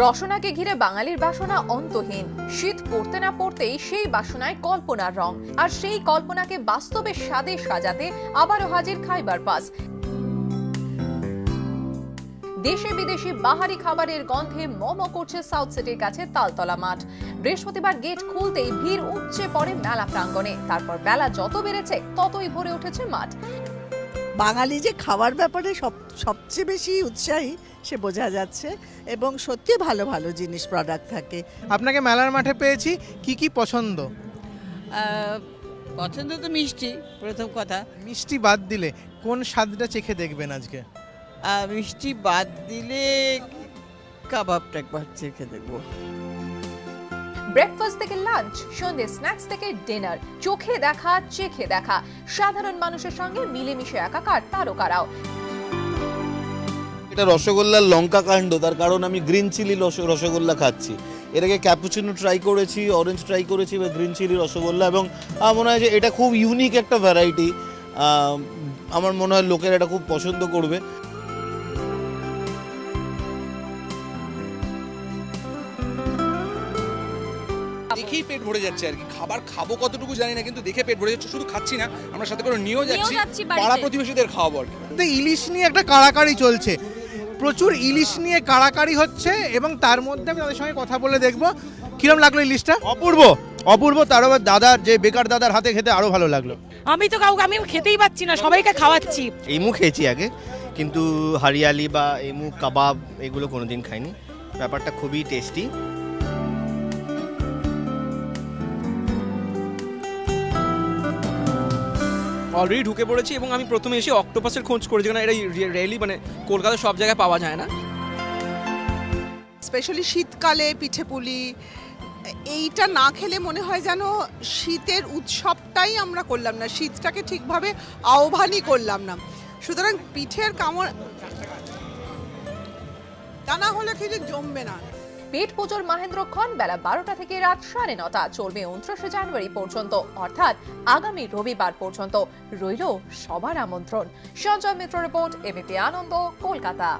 রসনাকে ঘিরে বাঙালির বাসনা অন্তহীন। শীত পড়তে না পড়তেই সেই বাসনায় কল্পনার রং, আর সেই কল্পনাকে বাস্তবে স্বাদে সাজাতে আবারও হাজির খাইবার পাস। দেশে বিদেশি বাহারি খাবারের গন্ধে মম করছে সাউথ সিটির কাছে তালতলা মাঠ। বৃহস্পতিবার গেট খুলতেই ভিড় উপচে পড়ে মেলা প্রাঙ্গণে। তারপর বেলা যত বেড়েছে ততই ভরে উঠেছে মাঠ। বাঙালি যে খাওয়ার ব্যাপারে সবচেয়ে বেশি উৎসাহী সে বোঝা যাচ্ছে, এবং সত্যি ভালো ভালো জিনিস প্রোডাক্ট থাকে। আপনাকে মেলার মাঠে পেয়েছি, কি কি পছন্দ? পছন্দ তো মিষ্টি, প্রথম কথা। মিষ্টি বাদ দিলে কোন স্বাদটা চেখে দেখবেন আজকে? মিষ্টি বাদ দিলে কাবাবটা একবার চেখে দেখবো। ব্রেকফাস্ট থেকে লাঞ্চ, সন্ধ্যে স্ন্যাক্স থেকে ডিনার, চোখে দেখা চেখে দেখা, সাধারণ মানুষের সঙ্গে মিলেমিশে একাকার তারকারাও। এটা রসগোল্লার লঙ্কা কাণ্ড, তার কারণ আমি গ্রিন চিলি রসগোল্লা খাচ্ছি। এর আগে ক্যাপুচিনো ট্রাই করেছি, অরেঞ্জ ট্রাই করেছি, বা গ্রিন চিলি রসগোল্লা, এবং আমার মনে হয় যে এটা খুব ইউনিক একটা ভ্যারাইটি। আমার মনে হয় লোকেরা এটা খুব পছন্দ করবে। দেখেই পেট ভরে যাচ্ছে আর কি। খাবার খাবো কতটুকু জানি না, কিন্তু দেখে পেট ভরে যাচ্ছে। শুধু খাচ্ছি না, আমরা সাথে করে নিয়েও যাচ্ছি, পাড়া প্রতিবেশীদের খাওয়াবো আর কি। ইলিশ নিয়ে একটা কাড়াকাড়ি চলছে, প্রচুর ইলিশ নিয়ে কাড়াকাড়ি হচ্ছে, এবং তার মধ্যে আমি তাদের সঙ্গে কথা বলে দেখবো কিরম লাগলো ইলিশটা। অপূর্ব অপূর্ব, তার আবার দাদার যে বেকার দাদার হাতে খেতে আরো ভালো লাগলো। আমি তো কাউকে আমি খেতেই পাচ্ছি না, সবাইকে খাওয়াচ্ছি। এমু খেয়েছি আগে, কিন্তু হরিয়ালি বা এমু কাবাব এগুলো কোনোদিন খাইনি। ব্যাপারটা খুবই টেস্টি। অলরেডি ঢুকে পড়েছি, এবং আমি প্রথমে এসে অক্টোপাসের খোঁজ করেছি, কারণ এটা রিয়েলি মানে কলকাতার সব জায়গায় পাওয়া যায় না। স্পেশালি শীতকালে পিঠেপুলি এইটা না খেলে মনে হয় যেন শীতের উৎসবটাই আমরা করলাম না, শীতটাকে ঠিকভাবে আহ্বানই করলাম না। সুতরাং পিঠের কামড় তা না হলে খেতে জমবে না। পেট পুজোর মাহেন্দ্রক্ষণ বেলা 12টা থেকে রাত 9:30 চলবে 29শে জানুয়ারি পর্যন্ত, অর্থাৎ আগামী রবিবার পর্যন্ত। রইল সবার আমন্ত্রণ। সঞ্জয় মিত্র রিপোর্ট, এবিপি আনন্দ, কলকাতা।